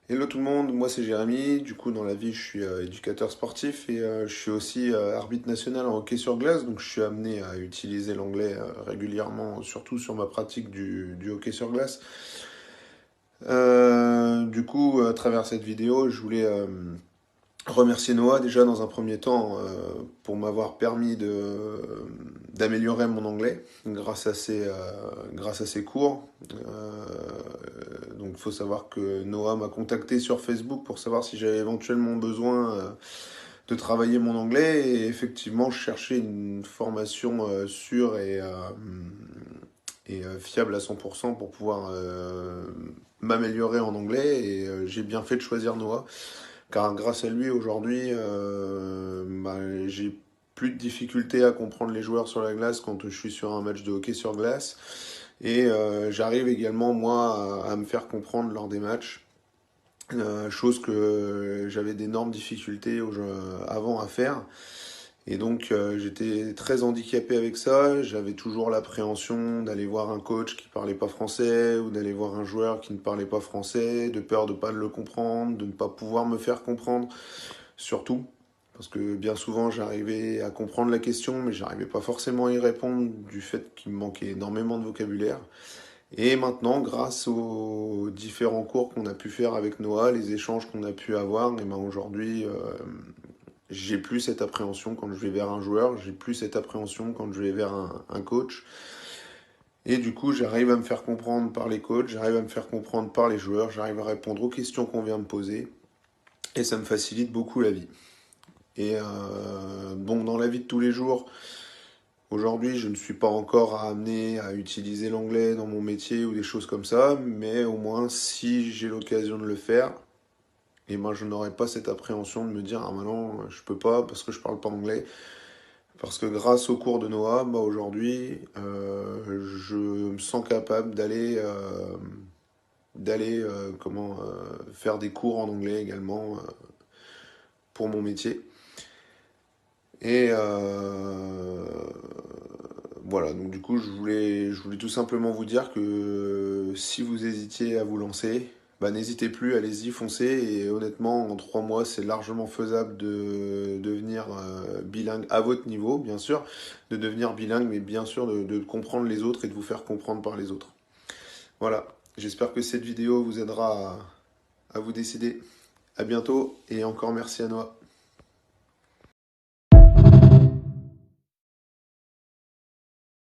Hello tout le monde, moi c'est Jérémy. Du coup, dans la vie, je suis éducateur sportif et je suis aussi arbitre national en hockey sur glace. Donc, je suis amené à utiliser l'anglais régulièrement, surtout sur ma pratique du hockey sur glace. Du coup, à travers cette vidéo, je voulais remercier Noah déjà dans un premier temps pour m'avoir permis d'améliorer mon anglais grâce à ses cours. Donc il faut savoir que Noah m'a contacté sur Facebook pour savoir si j'avais éventuellement besoin de travailler mon anglais et effectivement je cherchais une formation sûre et fiable à 100% pour pouvoir m'améliorer en anglais et j'ai bien fait de choisir Noah. Car grâce à lui, aujourd'hui, j'ai plus de difficultés à comprendre les joueurs sur la glace quand je suis sur un match de hockey sur glace. Et j'arrive également, moi, à me faire comprendre lors des matchs. Chose que j'avais d'énormes difficultés avant à faire. Et donc j'étais très handicapé avec ça. J'avais toujours l'appréhension d'aller voir un coach qui parlait pas français ou d'aller voir un joueur qui ne parlait pas français, de peur de ne pas le comprendre, de ne pas pouvoir me faire comprendre, surtout. Parce que bien souvent j'arrivais à comprendre la question, mais j'arrivais pas forcément à y répondre du fait qu'il me manquait énormément de vocabulaire. Et maintenant, grâce aux différents cours qu'on a pu faire avec Noah, les échanges qu'on a pu avoir, et ben aujourd'hui, j'ai plus cette appréhension quand je vais vers un joueur, j'ai plus cette appréhension quand je vais vers un coach. Et du coup, j'arrive à me faire comprendre par les coachs, j'arrive à me faire comprendre par les joueurs, j'arrive à répondre aux questions qu'on vient me poser, et ça me facilite beaucoup la vie. Et bon, dans la vie de tous les jours, aujourd'hui, je ne suis pas encore amené à utiliser l'anglais dans mon métier ou des choses comme ça, mais au moins, si j'ai l'occasion de le faire, et ben, je n'aurai pas cette appréhension de me dire ah maintenant je peux pas parce que je parle pas anglais. Parce que grâce au cours de Noah, bah aujourd'hui, je me sens capable d'aller faire des cours en anglais également pour mon métier. Et voilà, donc du coup, je voulais tout simplement vous dire que si vous hésitiez à vous lancer, bah, n'hésitez plus, allez-y, foncez. Et honnêtement, en 3 mois, c'est largement faisable de devenir bilingue à votre niveau, bien sûr, de devenir bilingue, mais bien sûr de comprendre les autres et de vous faire comprendre par les autres. Voilà, j'espère que cette vidéo vous aidera à vous décider. À bientôt et encore merci à Noah.